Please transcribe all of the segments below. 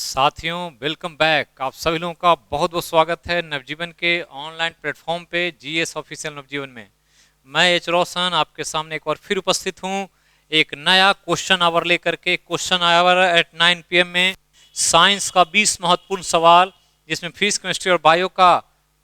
साथियों, welcome back. आप सभी लोगों का बहुत बहुत स्वागत है नवजीवन के ऑनलाइन प्लेटफॉर्म पे जीएस ऑफिशियल नवजीवन में। मैं एच रोशन आपके सामने एक बार फिर उपस्थित हूँ एक नया क्वेश्चन आवर लेकर के। क्वेश्चन आवर एट 9 PM में साइंस का 20 महत्वपूर्ण सवाल, जिसमें फिजिक्स, केमिस्ट्री और बायो का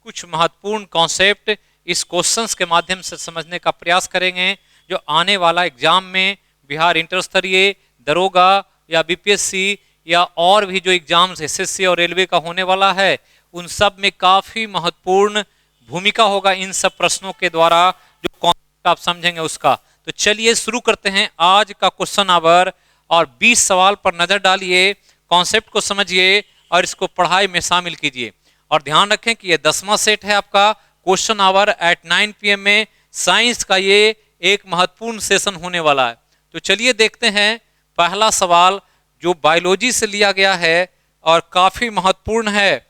कुछ महत्वपूर्ण कॉन्सेप्ट इस क्वेश्चंस के माध्यम से समझने का प्रयास करेंगे, जो आने वाला एग्जाम में बिहार इंटर स्तरीय, दरोगा या बीपीएससी या और भी जो एग्जाम्स एसएससी और रेलवे का होने वाला है, उन सब में काफी महत्वपूर्ण भूमिका होगा इन सब प्रश्नों के द्वारा, जो कॉन्सेप्ट आप समझेंगे उसका। तो चलिए शुरू करते हैं आज का क्वेश्चन आवर और 20 सवाल पर नजर डालिए, कॉन्सेप्ट को समझिए और इसको पढ़ाई में शामिल कीजिए। और ध्यान रखें कि ये 10वां सेट है आपका क्वेश्चन आवर एट 9 PM में साइंस का ये एक महत्वपूर्ण सेशन होने वाला है। तो चलिए देखते हैं पहला सवाल, जो बायोलॉजी से लिया गया है और काफी महत्वपूर्ण है।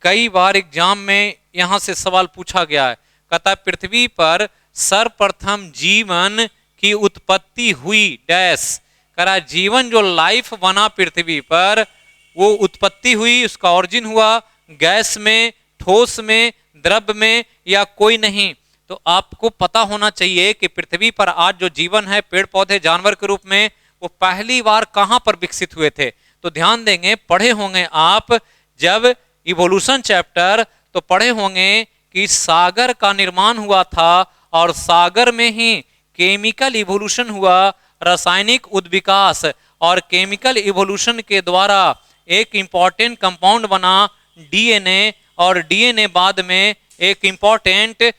कई बार एग्जाम में यहां से सवाल पूछा गया है। कहता है पृथ्वी पर सर्वप्रथम जीवन की उत्पत्ति हुई डैश। कह रहा जीवन जो लाइफ बना पृथ्वी पर, वो उत्पत्ति हुई, उसका ओरिजिन हुआ गैस में, ठोस में, द्रव में या कोई नहीं। तो आपको पता होना चाहिए कि पृथ्वी पर आज जो जीवन है, पेड़ पौधे जानवर के रूप में, वो पहली बार कहां पर विकसित हुए थे। तो ध्यान देंगे, पढ़े होंगे आप जब इवोल्यूशन चैप्टर, तो पढ़े होंगे कि सागर का निर्माण हुआ था और सागर में ही केमिकल इवोल्यूशन हुआ, रासायनिक उद्विकास, और केमिकल इवोल्यूशन के द्वारा एक इंपॉर्टेंट कंपाउंड बना डीएनए, और डीएनए बाद में एक इंपॉर्टेंट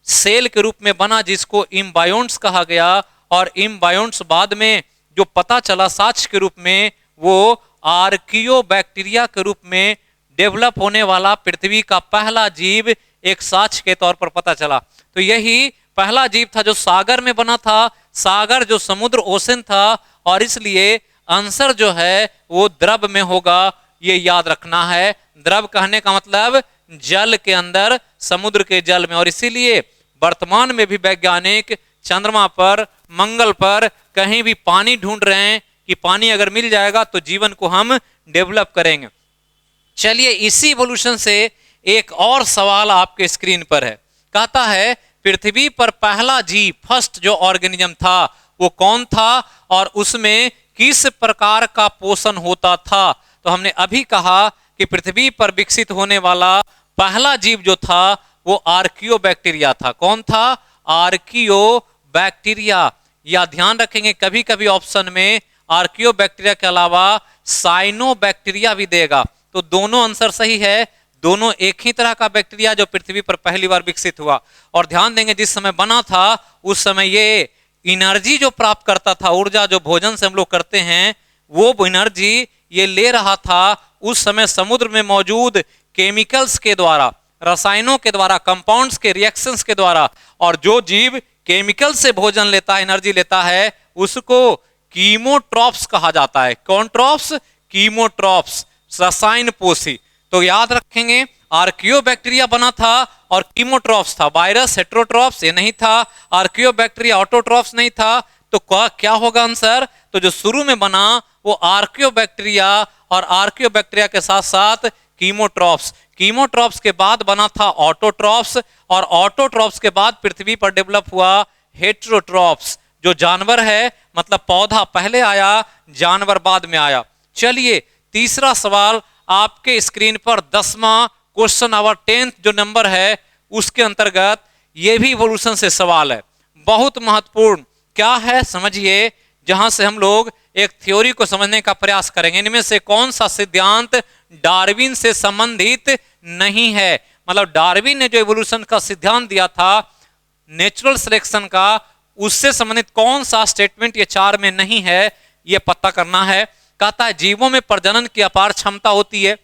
सेल के रूप में बना जिसको इम्बायोन्ट्स कहा गया, और इम्बायोन्ट्स बाद में जो पता चला साक्ष्य के रूप में, वो आर्कियोबैक्टीरिया के रूप में डेवलप होने वाला पृथ्वी का पहला जीव एक साक्ष्य के तौर पर पता चला। तो यही पहला जीव था जो सागर में बना था। सागर जो समुद्र ओशन था, और इसलिए आंसर जो है वो द्रव में होगा, ये याद रखना है। द्रव कहने का मतलब जल के अंदर, समुद्र के जल में। और इसीलिए वर्तमान में भी वैज्ञानिक चंद्रमा पर, मंगल पर कहीं भी पानी ढूंढ रहे हैं कि पानी अगर मिल जाएगा तो जीवन को हम डेवलप करेंगे। चलिए इसी इवोल्यूशन से एक और सवाल आपके स्क्रीन पर है। कहता है पृथ्वी पर पहला जीव, फर्स्ट जो ऑर्गेनिज्म था, वो कौन था और उसमें किस प्रकार का पोषण होता था। तो हमने अभी कहा कि पृथ्वी पर विकसित होने वाला पहला जीव जो था वो आर्कियोबैक्टीरिया था। कौन था? आर्कियोबैक्टीरिया। या ध्यान रखेंगे कभी कभी ऑप्शन में आर्कियोबैक्टीरिया के अलावा साइनोबैक्टीरिया भी देगा, तो दोनों आंसर सही है। दोनों एक ही तरह का बैक्टीरिया जो पृथ्वी पर पहली बार विकसित हुआ। और ध्यान देंगे जिस समय बना था उस समय ये एनर्जी जो प्राप्त करता था, ऊर्जा जो भोजन से हम लोग करते हैं, वो एनर्जी ये ले रहा था उस समय समुद्र में मौजूद केमिकल्स के द्वारा, रसायनों के द्वारा, कंपाउंड्स के रिएक्शंस के द्वारा। और जो जीव केमिकल से भोजन लेता है, एनर्जी लेता है, उसको कीमोट्रॉप्स कहा जाता है। कौन ट्रॉप्स? कीमोट्रॉप्स, रसायन पोषी। तो याद रखेंगे आर्कियोबैक्टीरिया बना था और कीमोट्रॉप्स था। वायरस हेटेरोट्रॉप्स ये नहीं था, आर्कियोबैक्टीरिया ऑटोट्रॉप्स नहीं था। तो क्या होगा आंसर? तो जो शुरू में बना वो आर्कियोबैक्टीरिया, और आर्कियोबैक्टीरिया के साथ साथ कीमोट्रॉप्स। कीमोट्रॉप्स के बाद बना था ऑटोट्रॉप्स, और ऑटोट्रॉप्स के बाद पृथ्वी पर डेवलप हुआ हेटेरोट्रॉप्स। जो जानवर है, मतलब पौधा पहले आया, जानवर बाद में आया। चलिए तीसरा सवाल आपके स्क्रीन पर 10वां क्वेश्चन आवर 10th जो नंबर है उसके अंतर्गत ये भी इवोल्यूशन से सवाल है, बहुत महत्वपूर्ण। क्या है समझिए, जहां से हम लोग एक थ्योरी को समझने का प्रयास करेंगे। इनमें से कौन सा सिद्धांत डार्विन से संबंधित नहीं है। मतलब डार्विन ने जो इवोल्यूशन का सिद्धांत दिया था नेचुरल सिलेक्शन का, उससे संबंधित कौन सा स्टेटमेंट ये 4 में नहीं है, ये पता करना है। कहता है जीवों में प्रजनन की अपार क्षमता होती है,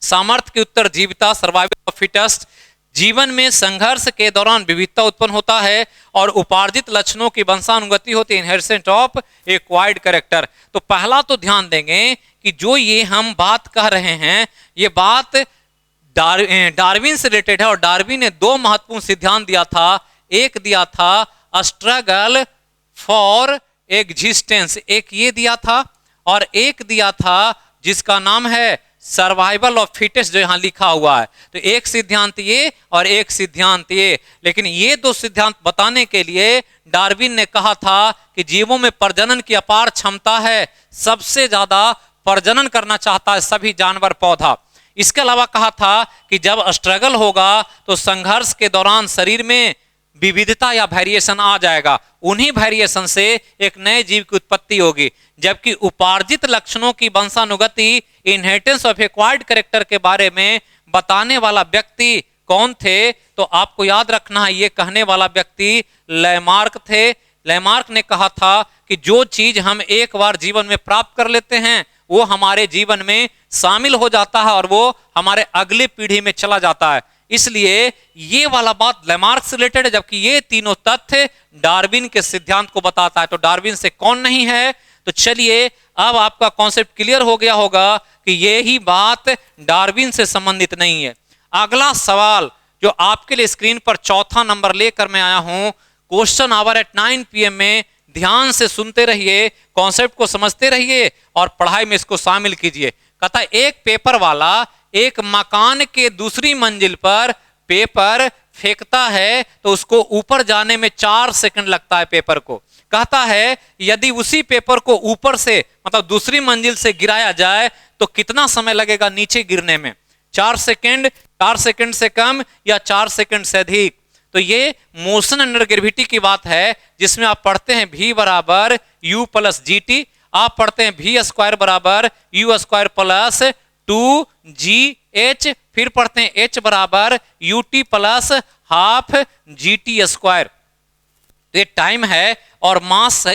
सामर्थ्य की उत्तरजीविता, सर्वाइवल ऑफ फिटेस्ट, जीवन में संघर्ष के दौरान विविधता उत्पन्न होता है, और उपार्जित लक्षणों की वंशानुगति होती है, इनहेरिटेंस ऑफ एक्वायर्ड कैरेक्टर। तो पहला तो ध्यान देंगे कि जो ये हम बात कह रहे हैं, ये बात डार्विन से रिलेटेड है। और डार्विन ने 2 महत्वपूर्ण सिद्धांत दिया था। एक दिया था स्ट्रगल फॉर एग्जिस्टेंस, एक ये दिया था, और एक दिया था जिसका नाम है सर्वाइवल ऑफ फिटेस्ट, जो यहां लिखा हुआ है। तो एक सिद्धांत ये और एक सिद्धांत ये, लेकिन ये दो सिद्धांत बताने के लिए डार्विन ने कहा था कि जीवों में प्रजनन की अपार क्षमता है, सबसे ज्यादा प्रजनन करना चाहता है सभी जानवर पौधा। इसके अलावा कहा था कि जब स्ट्रगल होगा तो संघर्ष के दौरान शरीर में विविधता या वेरिएशन आ जाएगा, उन्हीं वेरिएशन से एक नए जीव की उत्पत्ति होगी। जबकि उपार्जित लक्षणों की वंशानुगति, इनहेरिटेंस ऑफ एक्वायर्ड कैरेक्टर के बारे में बताने वाला व्यक्ति कौन थे? तो आपको याद रखना है, ये कहने वाला व्यक्ति लैमार्क थे। लैमार्क ने कहा था कि जो चीज हम एक बार जीवन में प्राप्त कर लेते हैं वो हमारे जीवन में शामिल हो जाता है और वो हमारे अगली पीढ़ी में चला जाता है। इसलिए ये वाला बात लैमार्क से रिलेटेड है, जबकि ये तीनों तथ्य डार्विन के सिद्धांत को बताता है। तो डार्विन से कौन नहीं है? तो चलिए अब आपका कॉन्सेप्ट क्लियर हो गया होगा कि ये ही बात डार्विन से संबंधित नहीं है। अगला सवाल जो आपके लिए स्क्रीन पर चौथा नंबर लेकर मैं आया हूं, क्वेश्चन आवर एट 9 PM में ध्यान से सुनते रहिए, कॉन्सेप्ट को समझते रहिए और पढ़ाई में इसको शामिल कीजिए। कहता है एक पेपर वाला एक मकान के दूसरी मंजिल पर पेपर फेंकता है तो उसको ऊपर जाने में 4 सेकंड लगता है पेपर को। कहता है यदि उसी पेपर को ऊपर से मतलब दूसरी मंजिल से गिराया जाए तो कितना समय लगेगा नीचे गिरने में? 4 सेकंड, 4 सेकंड से कम या 4 सेकंड से अधिक? तो ये मोशन अंडर ग्रेविटी की बात है, जिसमें आप पढ़ते हैं v बराबर u प्लस GT, आप पढ़ते हैं v स्क्वायर बराबर u स्क्वायर प्लस 2gh, फिर पढ़ते हैं h बराबर ut plus half GT square. ये टाइम है और मास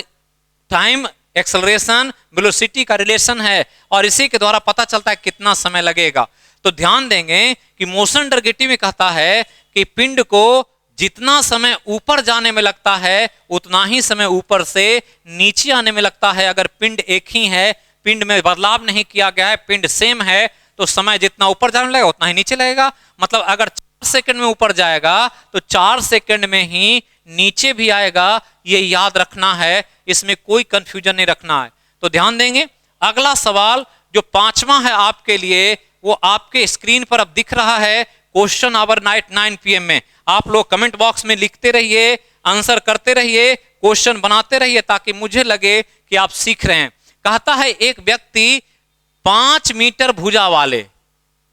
टाइम एक्सेलरेशन वेलोसिटी का रिलेशन है और इसी के द्वारा पता चलता है कितना समय लगेगा। तो ध्यान देंगे कि मोशन अंडर ग्रेविटी में कहता है कि पिंड को जितना समय ऊपर जाने में लगता है उतना ही समय ऊपर से नीचे आने में लगता है। अगर पिंड एक ही है, पिंड में बदलाव नहीं किया गया है, पिंड सेम है, तो समय जितना ऊपर जाने लगेगा उतना ही नीचे लगेगा। मतलब अगर 4 सेकंड में ऊपर जाएगा तो 4 सेकंड में ही नीचे भी आएगा, ये याद रखना है, इसमें कोई कंफ्यूजन नहीं रखना है। तो ध्यान देंगे। अगला सवाल जो 5वां है आपके लिए, वो आपके स्क्रीन पर अब दिख रहा है, क्वेश्चन आवर नाइट 9 PM में। आप लोग कमेंट बॉक्स में लिखते रहिए, आंसर करते रहिए, क्वेश्चन बनाते रहिए ताकि मुझे लगे कि आप सीख रहे हैं। कहता है एक व्यक्ति 5 मीटर भुजा वाले,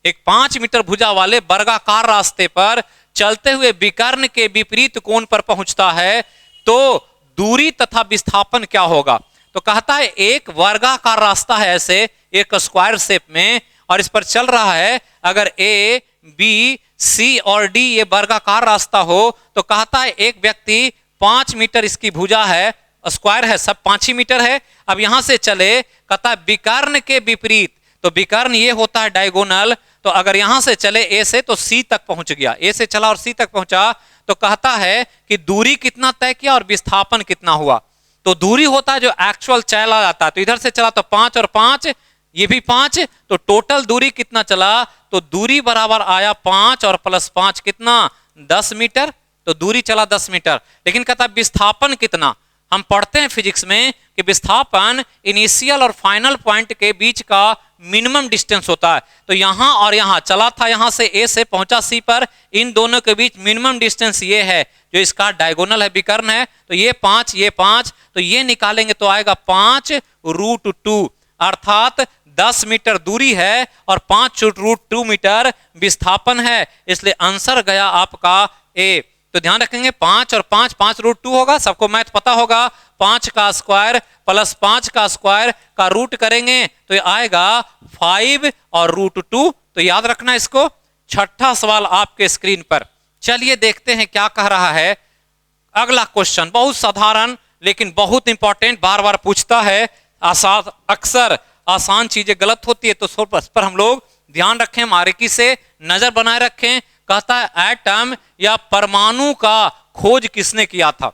एक 5 मीटर भुजा वाले वर्गाकार रास्ते पर चलते हुए विकर्ण के विपरीत कोण पर पहुंचता है, तो दूरी तथा विस्थापन क्या होगा? तो कहता है एक वर्गाकार रास्ता है, ऐसे एक स्क्वायर शेप में, और इस पर चल रहा है। अगर A, B, C और D ये वर्गाकार रास्ता हो तो कहता है एक व्यक्ति 5 मीटर इसकी भुजा है, स्क्वायर है, सब 5 ही मीटर है। अब यहां से चले, कहता है विकर्ण के विपरीत, तो विकर्ण ये होता है डायगोनल। तो अगर यहां से चले A से तो C तक पहुंच गया, A से चला और C तक पहुंचा, तो कहता है कि दूरी कितना तय किया और विस्थापन कितना हुआ। तो दूरी होता है जो एक्चुअल चला जाता है, तो इधर से चला तो 5 और 5, ये भी 5, तो टोटल दूरी कितना चला? तो दूरी बराबर आया 5 और प्लस 5 कितना? 10 मीटर। तो दूरी चला 10 मीटर। लेकिन कहता विस्थापन कितना? हम पढ़ते हैं फिजिक्स में कि विस्थापन इनिशियल और फाइनल पॉइंट के बीच का मिनिमम डिस्टेंस होता है। तो यहां और यहां चला था, यहां से A से पहुंचा C पर, इन दोनों के बीच मिनिमम डिस्टेंस ये है जो इसका डायगोनल है, विकर्ण है। तो ये 5, ये 5, तो ये निकालेंगे तो आएगा 5√2, अर्थात 10 मीटर दूरी है और 5√2 मीटर विस्थापन है, इसलिए आंसर गया आपका A। तो ध्यान रखेंगे 5 और 5, 5√2 होगा, सबको मैथ पता होगा। 5 का स्क्वायर प्लस 5 का स्क्वायर का रूट करेंगे तो ये आएगा 5 और √2। तो याद रखना इसको। छठा सवाल आपके स्क्रीन पर, चलिए देखते हैं क्या कह रहा है। अगला क्वेश्चन बहुत साधारण लेकिन बहुत इंपॉर्टेंट, बार बार पूछता है। अक्सर आसान चीजें गलत होती है, तो उस पर हम लोग ध्यान रखें, बारीकी से नजर बनाए रखें। कहता है एटम या परमाणु का खोज किसने किया था?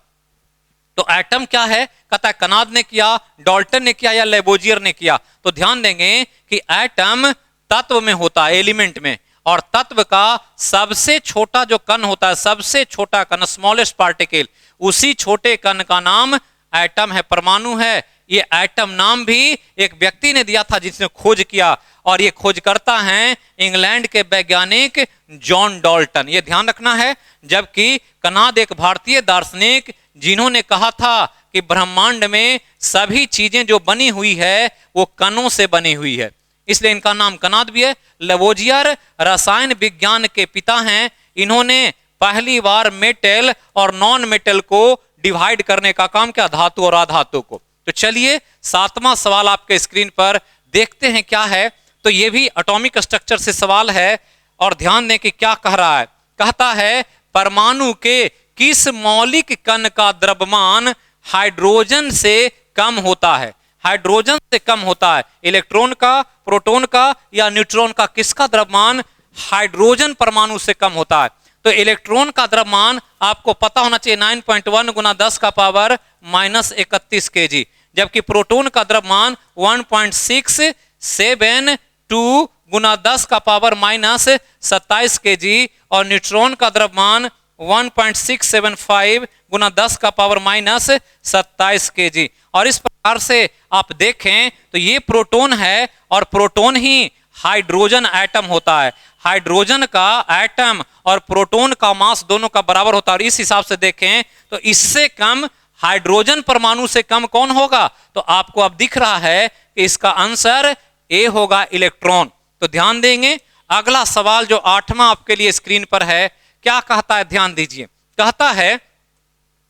तो एटम क्या है? कहता है कनाद ने किया, डाल्टन ने किया या लेबोजियर ने किया? तो ध्यान देंगे कि एटम तत्व में होता है, एलिमेंट में, और तत्व का सबसे छोटा जो कण होता है, सबसे छोटा कण, स्मॉलेस्ट पार्टिकल, उसी छोटे कण का नाम एटम है, परमाणु है। ये एटम नाम भी एक व्यक्ति ने दिया था जिसने खोज किया, और ये खोज करता है इंग्लैंड के वैज्ञानिक जॉन डाल्टन, ये ध्यान रखना है। जबकि कनाद एक भारतीय दार्शनिक जिन्होंने कहा था कि ब्रह्मांड में सभी चीजें जो बनी हुई है वो कणों से बनी हुई है, इसलिए इनका नाम कनाद भी है। लवोजियर रसायन विज्ञान के पिता हैं। इन्होंने पहली बार मेटल और नॉन मेटल को डिवाइड करने का काम किया, धातु और अधातु को। तो चलिए 7वां सवाल आपके स्क्रीन पर देखते हैं क्या है। तो ये भी एटॉमिक स्ट्रक्चर से सवाल है, और ध्यान दें कि क्या कह रहा है। कहता है परमाणु के किस मौलिक कण का द्रव्यमान हाइड्रोजन से कम होता है? हाइड्रोजन से कम होता है। इलेक्ट्रॉन का, प्रोटॉन का या न्यूट्रॉन का, किसका द्रव्यमान हाइड्रोजन परमाणु से कम होता है? तो इलेक्ट्रॉन का द्रव्यमान आपको पता होना चाहिए 9.1 गुना 10 का पावर -31 kg, जबकि प्रोटॉन का द्रव्यमान 1.672 गुना 10 का पावर -27 kg, और न्यूट्रॉन का द्रव्यमान 1.675 गुना 10 का पावर -27 kg। और इस प्रकार से आप देखें तो ये प्रोटॉन है, और प्रोटॉन ही हाइड्रोजन एटम होता है। हाइड्रोजन का एटम और प्रोटॉन का मास दोनों का बराबर होता है, और इस हिसाब से देखें तो इससे कम हाइड्रोजन परमाणु से कम कौन होगा? तो आपको अब दिख रहा है कि इसका आंसर ए होगा, इलेक्ट्रॉन। तो ध्यान देंगे। अगला सवाल जो 8वां आपके लिए स्क्रीन पर है, क्या कहता है, ध्यान दीजिए। कहता है,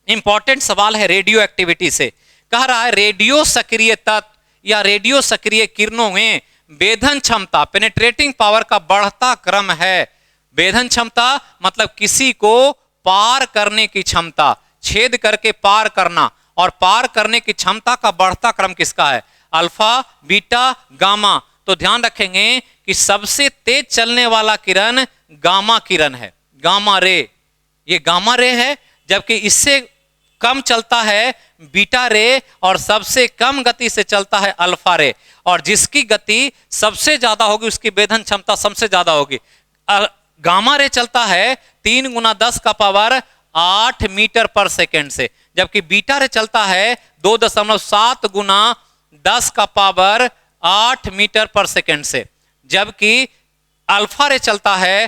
इंपॉर्टेंट सवाल है रेडियो एक्टिविटी से। कह रहा है रेडियो सक्रिय तत्व या रेडियो सक्रिय किरणों में वेधन क्षमता, पेनेट्रेटिंग पावर का बढ़ता क्रम है। वेधन क्षमता मतलब किसी को पार करने की क्षमता, छेद करके पार करना, और पार करने की क्षमता का बढ़ता क्रम किसका है? Alpha, beta, gamma. तो ध्यान रखेंगे कि सबसे तेज चलने वाला किरण गामा किरण है, गामा रे, ये गामा रे है। जबकि इससे कम चलता है बीटा रे, और सबसे कम गति से चलता है अल्फा रे, और जिसकी गति सबसे ज्यादा होगी उसकी वेधन क्षमता सबसे ज्यादा होगी। गामा रे चलता है 3 गुना 10 का पावर 8 मीटर पर सेकेंड से, जबकि बीटा रे चलता है 2.7 गुना 10 का पावर 8 मीटर पर सेकेंड से, जबकि अल्फा रे चलता है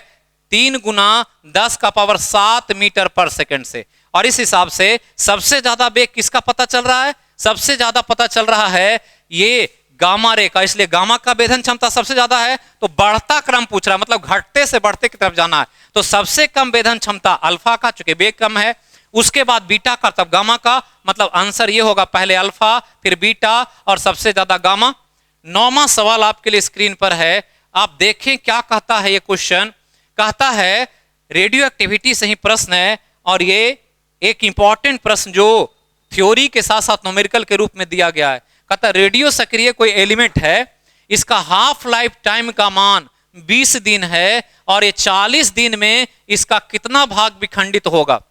3 गुना 10 का पावर 7 मीटर पर सेकेंड से। और इस हिसाब से सबसे ज्यादा वेग किसका पता चल रहा है? सबसे ज्यादा पता चल रहा है ये गामा रे का, इसलिए गामा का वेधन क्षमता सबसे ज्यादा है। तो बढ़ता क्रम पूछ रहा है, मतलब घटते से बढ़ते की तरफ जाना है। तो सबसे कम वेधन क्षमता अल्फा का, चूंकि वेग कम है, उसके बाद बीटा का, तब गामा का। मतलब आंसर ये होगा, पहले अल्फा, फिर बीटा, और सबसे ज्यादा गामा। 9वां सवाल आपके लिए स्क्रीन पर है, आप देखें क्या कहता है ये क्वेश्चन। कहता है रेडियो एक्टिविटी से ही प्रश्न है, और ये एक इंपॉर्टेंट प्रश्न जो थ्योरी के साथ साथ न्यूमेरिकल के रूप में दिया गया है। कहता है रेडियो सक्रिय कोई एलिमेंट है, इसका हाफ लाइफ टाइम का मान 20 दिन है, और ये 40 दिन में इसका कितना भाग विखंडित होगा?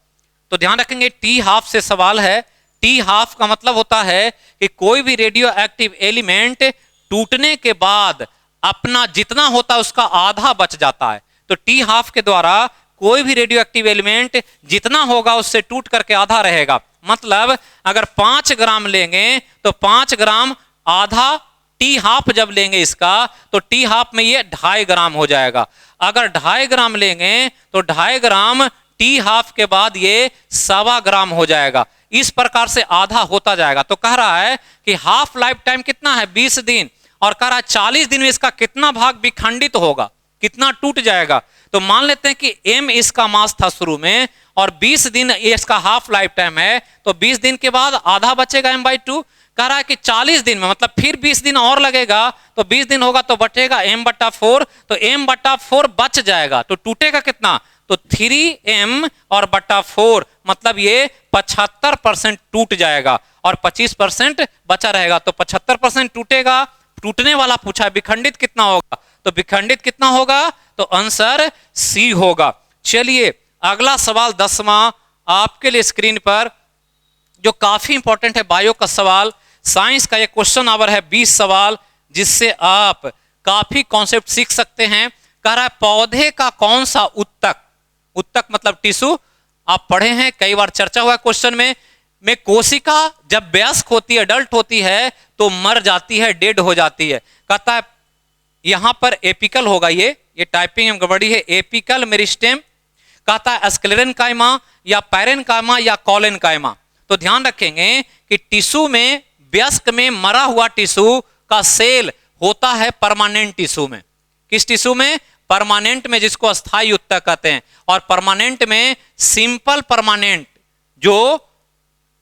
तो ध्यान रखेंगे टी हाफ से सवाल है। टी हाफ का मतलब होता है कि कोई भी रेडियो एक्टिव एलिमेंट टूटने के बाद अपना जितना होता है उसका आधा बच जाता है। तो टी हाफ के द्वारा कोई भी रेडियो एक्टिव एलिमेंट जितना होगा उससे टूट करके आधा रहेगा। मतलब अगर 5 ग्राम लेंगे तो 5 ग्राम आधा टी हाफ जब लेंगे इसका, तो टी हाफ में ये 2.5 ग्राम हो जाएगा। अगर 2.5 ग्राम लेंगे तो 2.5 ग्राम टी हाफ के बाद ये 1.25 ग्राम हो जाएगा। इस प्रकार से आधा होता जाएगा। तो कह रहा है कि हाफ लाइफ टाइम कितना है? 20 दिन, और कह रहा है 40 दिन में इसका कितना भाग विखंडित होगा, कितना टूट जाएगा। तो मान लेते हैं कि m इसका मास था शुरू में, और 20 दिन इसका हाफ लाइफ टाइम है, तो 20 दिन के बाद आधा बचेगा m/2। कह रहा है कि 40 दिन में, मतलब फिर 20 दिन और लगेगा, तो 20 दिन होगा तो बचेगा m/4, तो m/4 बच जाएगा। तो टूटेगा कितना? तो 3m और बटा 4, मतलब ये 75% टूट जाएगा, और 25% बचा रहेगा। तो 75% टूटेगा। टूटने वाला पूछा है, विखंडित कितना होगा? तो विखंडित कितना होगा? तो आंसर सी होगा। चलिए अगला सवाल 10वां आपके लिए स्क्रीन पर, जो काफी इंपॉर्टेंट है, बायो का सवाल। साइंस का ये क्वेश्चन आवर है 20 सवाल, जिससे आप काफी कॉन्सेप्ट सीख सकते हैं। कह रहा है पौधे का कौन सा उत्तक, उत्तक मतलब टिश्यू, आप पढ़े हैं, कई बार चर्चा हुआ है क्वेश्चन में, में कोशिका जब वयस्क होती है, अडल्ट होती है, तो मर जाती है, डेड हो जाती है। कहता है यहां पर एपिकल होगा, ये टाइपिंग में गड़बड़ी है, एपिकल मेरिस्टेम। कहता है स्क्लेरेनकाइमा या पैरेनकाइमा या कॉलेनकाइमा। तो ध्यान रखेंगे कि टिश्यू में, वयस्क में मरा हुआ टिश्यू का सेल होता है परमानेंट टिश्यू में। किस टिश्यू में? परमानेंट में, जिसको अस्थायी ऊतक कहते हैं। और परमानेंट में सिंपल परमानेंट जो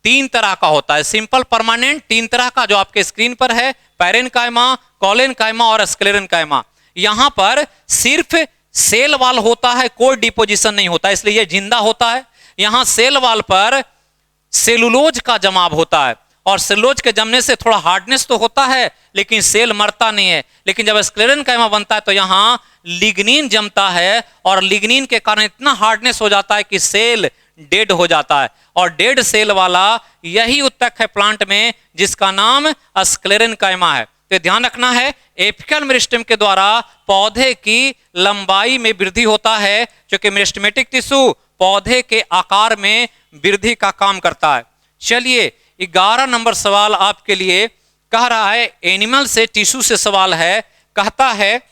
3 तरह का होता है। सिंपल परमानेंट 3 तरह का जो आपके स्क्रीन पर है, पैरेनकाइमा, कॉलेनकाइमा और स्क्लेरेनकाइमा। यहां पर सिर्फ सेल वाल होता है, कोई डिपोजिशन नहीं होता, इसलिए यह जिंदा होता है। यहां सेल वाल पर सेलुलोज का जमाव होता है, और सेलुलोज के जमने से थोड़ा हार्डनेस तो होता है, लेकिन सेल मरता नहीं है। लेकिन जब स्क्लेरेनकाइमा बनता है तो यहां लिग्निन जमता है, और लिग्निन के कारण इतना हार्डनेस हो जाता है कि सेल डेड हो जाता है। और डेड सेल वाला यही ऊतक है प्लांट में, जिसका नाम स्क्लेरेनकाइमा है। तो ध्यान रखना है, एपिकल मेरिस्टेम के द्वारा पौधे की लंबाई में वृद्धि होता है, क्योंकि मेरिस्टेमेटिक टिश्यू पौधे के आकार में वृद्धि का काम करता है। चलिए 11 नंबर सवाल आपके लिए कह रहा है, एनिमल से, टिश्यू से सवाल है। कहता है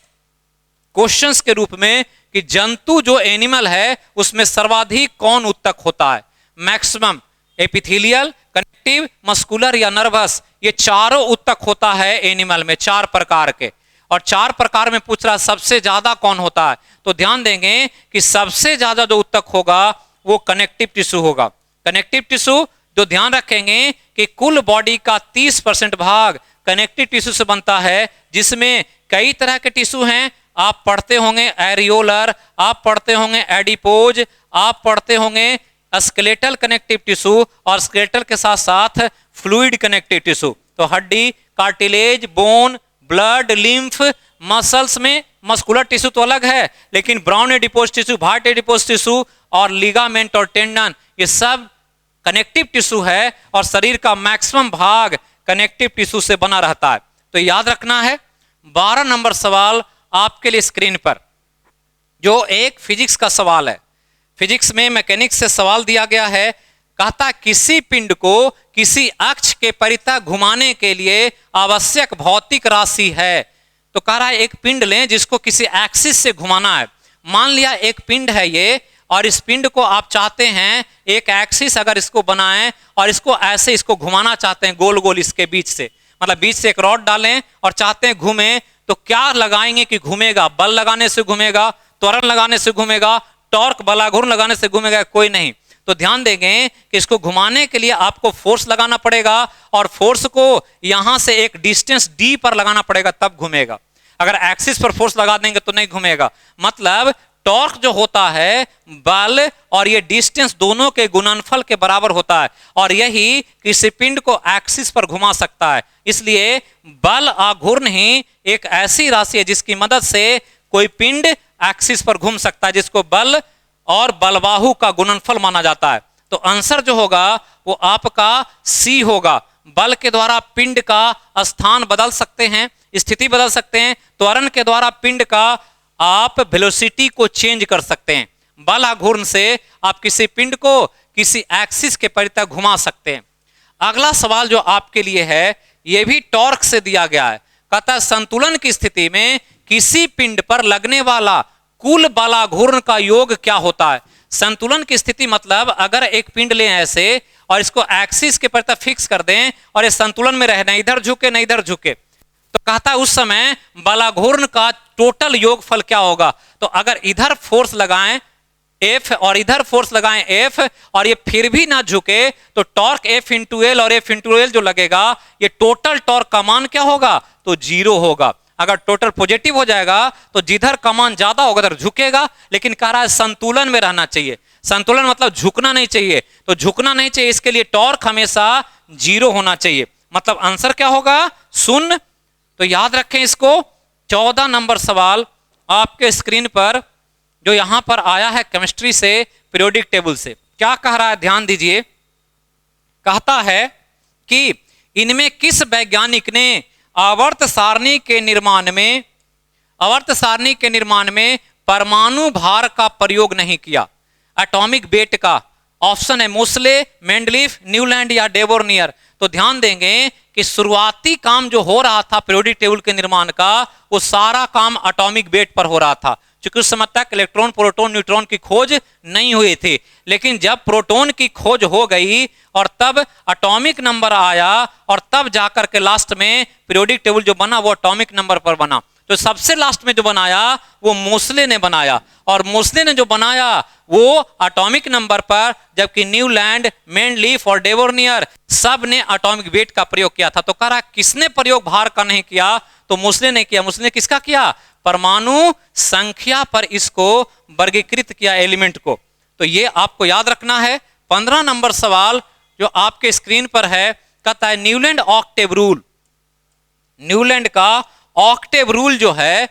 क्वेश्चंस के रूप में कि जंतु जो एनिमल है उसमें सर्वाधिक कौन ऊतक होता है? मैक्सिमम, एपिथेलियल, कनेक्टिव, मस्कुलर या नर्वस। ये चारों ऊतक होता है एनिमल में, 4 प्रकार के। और 4 प्रकार में पूछ रहा है सबसे ज्यादा कौन होता है। तो ध्यान देंगे कि सबसे ज्यादा जो ऊतक होगा वो कनेक्टिव टिश्यू होगा। कनेक्टिव टिश्यू, जो ध्यान रखेंगे कि कुल बॉडी का 30% भाग कनेक्टिव टिश्यू से बनता है, जिसमें कई तरह के टिश्यू हैं। आप पढ़ते होंगे एरियोलर, आप पढ़ते होंगे एडिपोज, आप पढ़ते होंगे स्केलेटल कनेक्टिव टिश्यू, और स्केलेटल के साथ साथ फ्लूइड कनेक्टिव टिश्यू। तो हड्डी, cartilage, bone, blood, lymph, muscles में मस्कुलर टिश्यू तो अलग है, लेकिन brown adipose tissue, white adipose tissue और लिगामेंट और टेंडन, ये सब कनेक्टिव टिश्यू है। और शरीर का मैक्सिमम भाग कनेक्टिव टिश्यू से बना रहता है। तो याद रखना है। 12 नंबर सवाल आपके लिए स्क्रीन पर, जो एक फिजिक्स का सवाल है। फिजिक्स में मैकेनिक्स से सवाल दिया गया है। कहता किसी पिंड को किसी अक्ष के परितः घुमाने के लिए आवश्यक भौतिक राशि है। तो कह रहा है एक पिंड लें जिसको किसी एक्सिस से घुमाना है। मान लिया एक पिंड है ये, और इस पिंड को आप चाहते हैं एक एक्सिस अगर इसको बनाएं और इसको ऐसे इसको घुमाना चाहते हैं गोल गोल इसके बीच से, मतलब बीच से एक रॉड डालें और चाहते हैं घूमे, तो क्या लगाएंगे कि घूमेगा? बल लगाने से घूमेगा, त्वरण लगाने से घूमेगा, टॉर्क बलाघूर्ण लगाने से घूमेगा? कोई नहीं। तो ध्यान देंगे कि इसको घुमाने के लिए आपको फोर्स लगाना पड़ेगा, और फोर्स को यहां से एक डिस्टेंस d पर लगाना पड़ेगा, तब घूमेगा। अगर एक्सिस पर फोर्स लगा देंगे तो नहीं घूमेगा। मतलब टॉर्क जो होता है, बल और ये डिस्टेंस दोनों के गुणनफल के बराबर होता है, और यही किसी पिंड को एक्सिस पर घुमा सकता है। इसलिए बल आघूर्ण ही एक ऐसी राशि है जिसकी मदद से कोई पिंड एक्सिस पर घूम सकता है, जिसको बल और बलबाहु का गुणनफल माना जाता है। तो आंसर जो होगा वो आपका सी होगा। बल के द्वारा पिंड का स्थान बदल सकते हैं, स्थिति बदल सकते हैं। त्वरण के द्वारा पिंड का आप वेलोसिटी को चेंज कर सकते हैं। बल आघूर्ण से आप किसी पिंड को किसी एक्सिस के परितः घुमा सकते हैं। अगला सवाल जो आपके लिए है, यह भी टॉर्क से दिया गया है। कहता है संतुलन की स्थिति में किसी पिंड पर लगने वाला कुल बलाघूर्ण का योग क्या होता है? संतुलन की स्थिति मतलब अगर एक पिंड लें ऐसे और इसको एक्सिस के परितः फिक्स कर दें और ये संतुलन में रहे, न इधर झुके न इधर झुके, तो कहता है उस समय बलाघूर्ण का टोटल योगफल क्या होगा? तो अगर इधर फोर्स लगाएं F और इधर फोर्स लगाएं F और ये फिर भी ना झुके, तो टॉर्क F इंटू एल और F इंटू एल जो लगेगा, ये टोटल टॉर्क का मान क्या होगा? तो 0 होगा। अगर टोटल पॉजिटिव हो जाएगा तो जिधर का मान ज्यादा होगा उधर झुकेगा, लेकिन कह रहा है संतुलन में रहना चाहिए। संतुलन मतलब झुकना नहीं चाहिए, तो झुकना नहीं चाहिए, इसके लिए टॉर्क हमेशा 0 होना चाहिए। मतलब आंसर क्या होगा? 0। तो याद रखें इसको। 14 नंबर सवाल आपके स्क्रीन पर जो यहां पर आया है केमिस्ट्री से, पीरियोडिक टेबल से, क्या कह रहा है? ध्यान दीजिए। कहता है कि इनमें किस वैज्ञानिक ने आवर्त सारणी के निर्माण में परमाणु भार का प्रयोग नहीं किया? एटॉमिक वेट का, ऑप्शन है मोस्ले, मेंडलीफ, न्यूलैंड या डेवोर्नियर। तो ध्यान देंगे कि शुरुआती काम जो हो रहा था पीरियोडिक टेबल के निर्माण का, वो सारा काम एटॉमिक वेट पर हो रहा था, क्योंकि उस समय तक इलेक्ट्रॉन, प्रोटॉन, न्यूट्रॉन की खोज नहीं हुई थी। लेकिन जब प्रोटॉन की खोज हो गई और तब एटॉमिक नंबर आया और तब जाकर के लास्ट में पीरियोडिक टेबल जो बना वो एटॉमिक नंबर पर बना। तो सबसे लास्ट में जो बनाया वो मोस्ले ने बनाया, और मोस्ले ने जो बनाया वो एटॉमिक नंबर पर, जबकि न्यूलैंड, मेंडलीफ और डेवोर्नियर सब ने एटॉमिक वेट का प्रयोग किया था। तो कह रहा किसने प्रयोग भार का नहीं किया, तो मोस्ले ने किया। मोस्ले ने किसका किया? परमाणु संख्या पर इसको वर्गीकृत किया, एलिमेंट को। तो ये आपको याद रखना है। 15 नंबर सवाल जो आपके स्क्रीन पर है, कहता है न्यूलैंड ऑक्टेव रूल। न्यूलैंड का ऑक्टेव रूल जो है,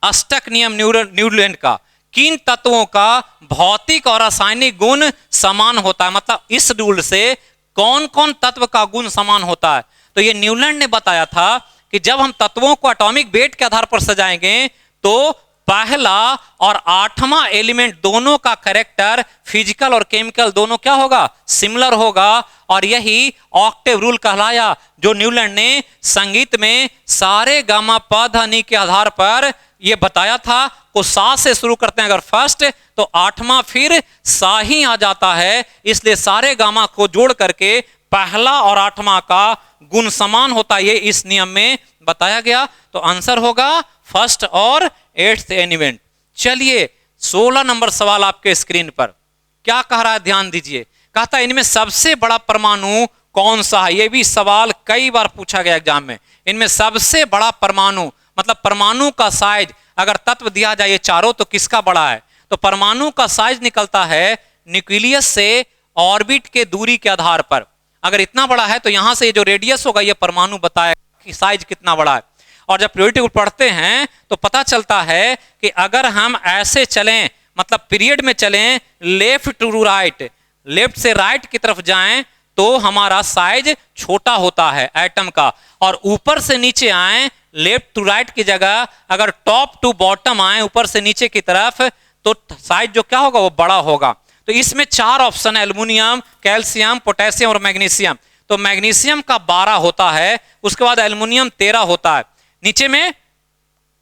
अष्टक नियम न्यूलैंड का, किन तत्वों का भौतिक और रासायनिक गुण समान होता है, मतलब इस रूल से कौन कौन तत्व का गुण समान होता है। तो ये न्यूलैंड ने बताया था कि जब हम तत्वों को एटॉमिक वेट के आधार पर सजाएंगे तो पहला और आठवां एलिमेंट दोनों का कैरेक्टर फिजिकल और केमिकल दोनों क्या होगा? सिमिलर होगा। और यही ऑक्टेव रूल कहलाया, जो न्यूलैंड ने संगीत में सारे गामा प ध नि के आधार पर यह बताया था। को सा से शुरू करते हैं अगर फर्स्ट, तो आठवां फिर सा ही आ जाता है, इसलिए सारे गामा को जोड़ करके पहला और आठवां का गुण समान होता है, ये इस नियम में बताया गया। तो आंसर होगा फर्स्ट और एट्थ एलिमेंट। चलिए 16 नंबर सवाल आपके स्क्रीन पर क्या कह रहा है, ध्यान दीजिए। कहता है इनमें सबसे बड़ा परमाणु कौन सा है। यह भी सवाल कई बार पूछा गया एग्जाम में। इनमें सबसे बड़ा परमाणु, मतलब परमाणु का साइज अगर तत्व दिया जाए चारों, तो किसका बड़ा है? तो परमाणु का साइज निकलता है न्यूक्लियस से ऑर्बिट के दूरी के आधार पर। अगर इतना बड़ा है तो यहां से जो रेडियस होगा ये परमाणु बताएगा कि साइज कितना बड़ा है। और जब पीरियोडिक टेबल पढ़ते हैं तो पता चलता है कि अगर हम ऐसे चलें, मतलब पीरियड में चलें लेफ्ट टू राइट, लेफ्ट से राइट की तरफ जाएं, तो हमारा साइज छोटा होता है एटम का। और ऊपर से नीचे आए, लेफ्ट टू राइट की जगह अगर टॉप टू बॉटम आए, ऊपर से नीचे की तरफ, तो साइज जो क्या होगा वो बड़ा होगा। तो इसमें 4 ऑप्शन है, एल्युमिनियम, कैल्शियम, पोटेशियम और मैग्नीशियम। तो मैग्नीशियम का 12 होता है, उसके बाद एल्युमिनियम 13 होता है, नीचे में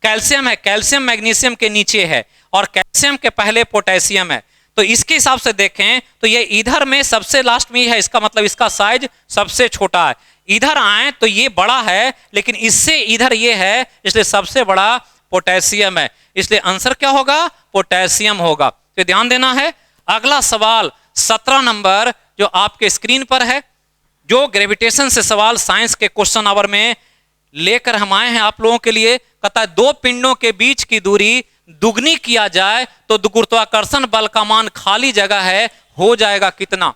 कैल्शियम है, कैल्शियम मैग्नीशियम के नीचे है, और कैल्शियम के पहले पोटेशियम है। तो इसके हिसाब से देखें तो ये इधर में सबसे लास्ट में ही है, इसका मतलब इसका साइज सबसे छोटा है। इधर आए तो ये बड़ा है, लेकिन इससे इधर ये है, इसलिए सबसे बड़ा पोटेशियम है, इसलिए आंसर क्या होगा? पोटेशियम होगा। तो ध्यान देना है। अगला सवाल 17 नंबर जो आपके स्क्रीन पर है, जो ग्रेविटेशन से सवाल साइंस के क्वेश्चन आवर में लेकर हम आए हैं आप लोगों के लिए। कहता है 2 पिंडों के बीच की दूरी दुगनी किया जाए तो गुरुत्वाकर्षण बल का मान खाली जगह है हो जाएगा कितना?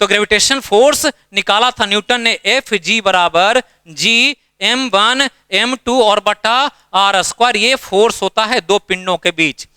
तो ग्रेविटेशन फोर्स निकाला था न्यूटन ने, एफ जी बराबर जी m1 m2 और बटा आर स्क्वायर, ये फोर्स होता है 2 पिंडों के बीच।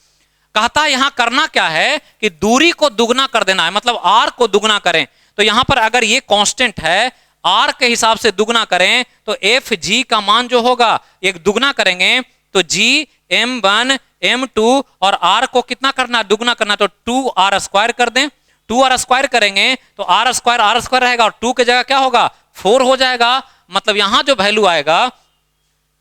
कहता है यहां करना क्या है कि दूरी को दुगना कर देना है, मतलब आर को दुगना करें। तो यहां पर अगर ये कांस्टेंट है, आर के हिसाब से दुगना करें तो एफ जी का मान जो होगा एक दुगना करेंगे तो जी m1 m2 और आर को कितना करना, दुगना करना, तो 2r स्क्वायर कर दें। 2r स्क्वायर करेंगे तो आर स्क्वायर रहेगा और 2 की जगह क्या होगा 4 हो जाएगा। मतलब यहां जो वैल्यू आएगा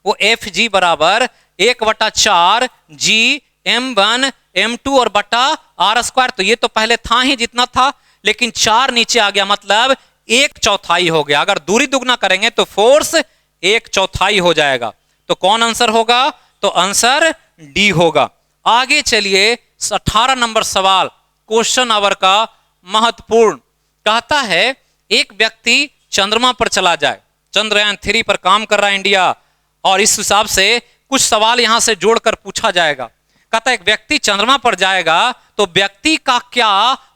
वो एफ जी बराबर 1/4 जी m1 m2 और बटा आर स्क्वायर। तो ये तो पहले था ही जितना था, लेकिन 4 नीचे आ गया, मतलब 1/4 हो गया। अगर दूरी दुगना करेंगे तो फोर्स 1/4 हो जाएगा। तो कौन आंसर होगा? तो आंसर डी होगा। आगे चलिए 18 नंबर सवाल क्वेश्चन आवर का महत्वपूर्ण। कहता है एक व्यक्ति चंद्रमा पर चला जाए, चंद्रयान 3 पर काम कर रहा है इंडिया, और इस हिसाब से कुछ सवाल यहां से जोड़कर पूछा जाएगा। कहता है एक व्यक्ति चंद्रमा पर जाएगा तो व्यक्ति का क्या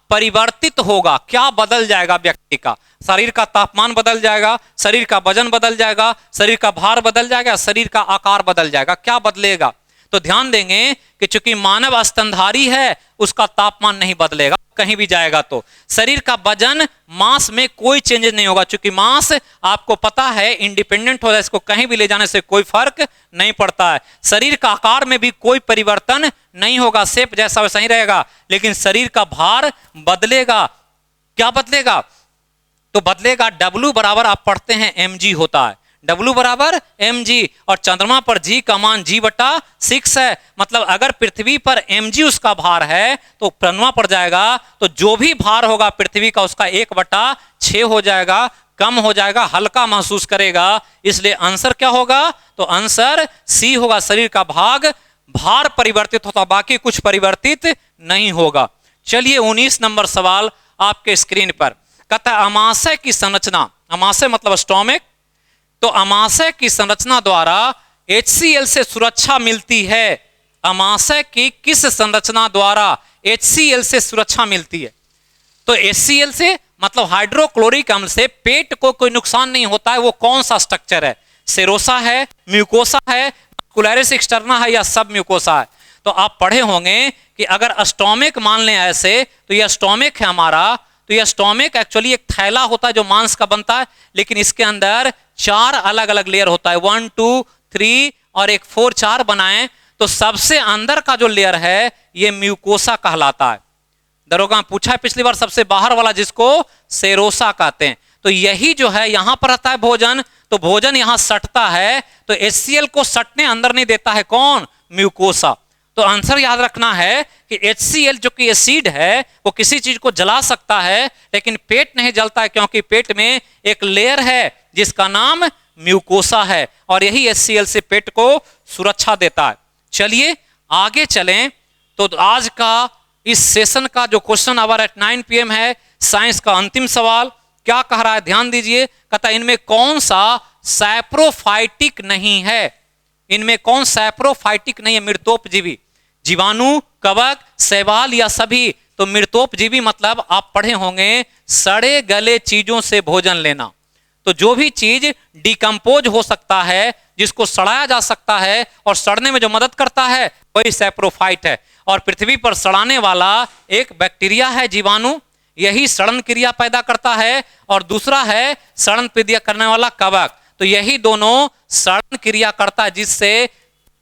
परिवर्तित होगा, क्या बदल जाएगा? व्यक्ति का शरीर का तापमान बदल जाएगा, शरीर का वजन बदल जाएगा, शरीर का भार बदल जाएगा, शरीर का आकार बदल जाएगा, क्या बदलेगा? तो ध्यान देंगे कि चूंकि मानव स्तनधारी है उसका तापमान नहीं बदलेगा कहीं भी जाएगा। तो शरीर का वजन, मास में कोई चेंजेस नहीं होगा, चूंकि मास आपको पता है इंडिपेंडेंट होता है, इसको कहीं भी ले जाने से कोई फर्क नहीं पड़ता है। शरीर का आकार में भी कोई परिवर्तन नहीं होगा, शेप जैसा वैसा ही रहेगा, लेकिन शरीर का भार बदलेगा। क्या बदलेगा? तो बदलेगा W बराबर आप पढ़ते हैं mg होता है, W बराबर mg, और चंद्रमा पर g का मान g/6 है। मतलब अगर पृथ्वी पर mg उसका भार है तो चंद्रमा पर जाएगा तो जो भी भार होगा पृथ्वी का उसका 1/6 हो जाएगा, कम हो जाएगा, हल्का महसूस करेगा। इसलिए आंसर क्या होगा? तो आंसर सी होगा, शरीर का भार परिवर्तित होता, बाकी कुछ परिवर्तित नहीं होगा। चलिए 19 नंबर सवाल आपके स्क्रीन पर। कहता है अमाशय की संरचना, अमाशय मतलब स्टोमिक, तो अमाशय की संरचना द्वारा HCl से सुरक्षा मिलती है। अमाशय की किस संरचना द्वारा HCl से सुरक्षा मिलती है? तो HCl से मतलब हाइड्रोक्लोरिक अम्ल से पेट को कोई नुकसान नहीं होता है। वो कौन सा स्ट्रक्चर है? सेरोसा है, म्यूकोसा है, मस्कुलरिस एक्सटर्ना है या सब म्यूकोसा है? तो आप पढ़े होंगे कि अगर स्टोमिक मान लें ऐसे, तो यह स्टोमिक है हमारा, तो यह स्टोमिक एक्चुअली एक थैला होता है जो मांस का बनता है, लेकिन इसके अंदर 4 अलग अलग लेयर होता है, 1 2 3 और एक 4 4 बनाएं तो सबसे अंदर का जो लेयर है ये म्यूकोसा कहलाता है। दरोगा पूछा है पिछली बार, सबसे बाहर वाला जिसको सेरोसा कहते हैं। तो यही जो है यहां पर रहता है भोजन, तो भोजन यहां सटता है, तो HCl को सटने अंदर नहीं देता है कौन? म्यूकोसा। तो आंसर याद रखना है कि HCl जो कि एसिड है वो किसी चीज को जला सकता है, लेकिन पेट नहीं जलता है, क्योंकि पेट में एक लेयर है जिसका नाम म्यूकोसा है, और यही HCl से पेट को सुरक्षा देता है। चलिए आगे चलें। तो आज का इस सेशन का जो क्वेश्चन आवर एट 9 PM है, साइंस का अंतिम सवाल क्या कह रहा है, ध्यान दीजिए। कहता है इनमें कौन सा सैप्रोफाइटिक नहीं है? इनमें कौन सैप्रोफाइटिक नहीं है? मृतोपजीवी, जीवाणु, कवक, शैवाल या सभी? तो मृतोपजीवी मतलब आप पढ़े होंगे सड़े गले चीजों से भोजन लेना। तो जो भी चीज डिकम्पोज हो सकता है, जिसको सड़ाया जा सकता है और सड़ने में जो मदद करता है, वही सैप्रोफाइट है। और पृथ्वी पर सड़ाने वाला एक बैक्टीरिया है जीवाणु, यही सड़न क्रिया पैदा करता है, और दूसरा है सड़न क्रिया करने वाला कवक। तो यही दोनों सड़न क्रिया करता है जिससे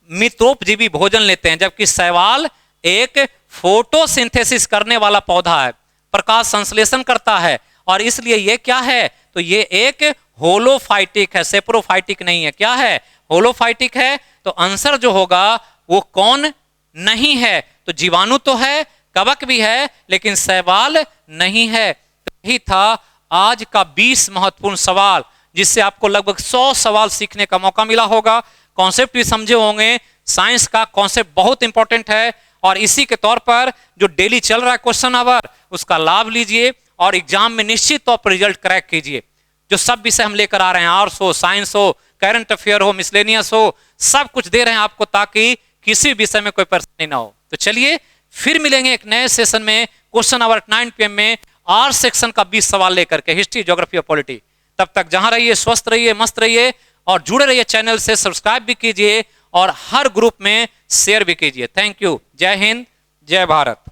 मृतोपजीवी भोजन लेते हैं, जबकि शैवाल एक फोटोसिंथेसिस करने वाला पौधा है, प्रकाश संश्लेषण करता है, और इसलिए ये क्या है? तो ये एक होलोफाइटिक है, सेप्रोफाइटिक नहीं है। क्या है? होलोफाइटिक है। तो आंसर जो होगा वो कौन नहीं है? तो जीवाणु तो है, कवक भी है, लेकिन शैवाल नहीं है। तो यही था आज का 20 महत्वपूर्ण सवाल, जिससे आपको लगभग 100 सवाल सीखने का मौका मिला होगा। कॉन्सेप्ट भी समझे होंगे। साइंस का कॉन्सेप्ट बहुत इंपॉर्टेंट है, और इसी के तौर पर जो डेली चल रहा है क्वेश्चन आवर, उसका लाभ लीजिए और एग्जाम में निश्चित तौर पर रिजल्ट क्रैक कीजिए। जो सब विषय हम लेकर आ रहे हैं, आर्ट्स हो, साइंस हो, करंट अफेयर हो, मिसलेनियस हो, सब कुछ दे रहे हैं आपको, ताकि किसी विषय में कोई परेशानी ना हो। तो चलिए फिर मिलेंगे एक नए सेशन में, क्वेश्चन आवर 9 PM में, आर सेक्शन का 20 सवाल लेकर के, हिस्ट्री, ज्योग्राफी और पॉलिटी। तब तक जहां रहिए, स्वस्थ रहिए, मस्त रहिए, और जुड़े रहिए। चैनल से सब्सक्राइब भी कीजिए और हर ग्रुप में शेयर भी कीजिए। Thank you. जय हिंद, जय भारत।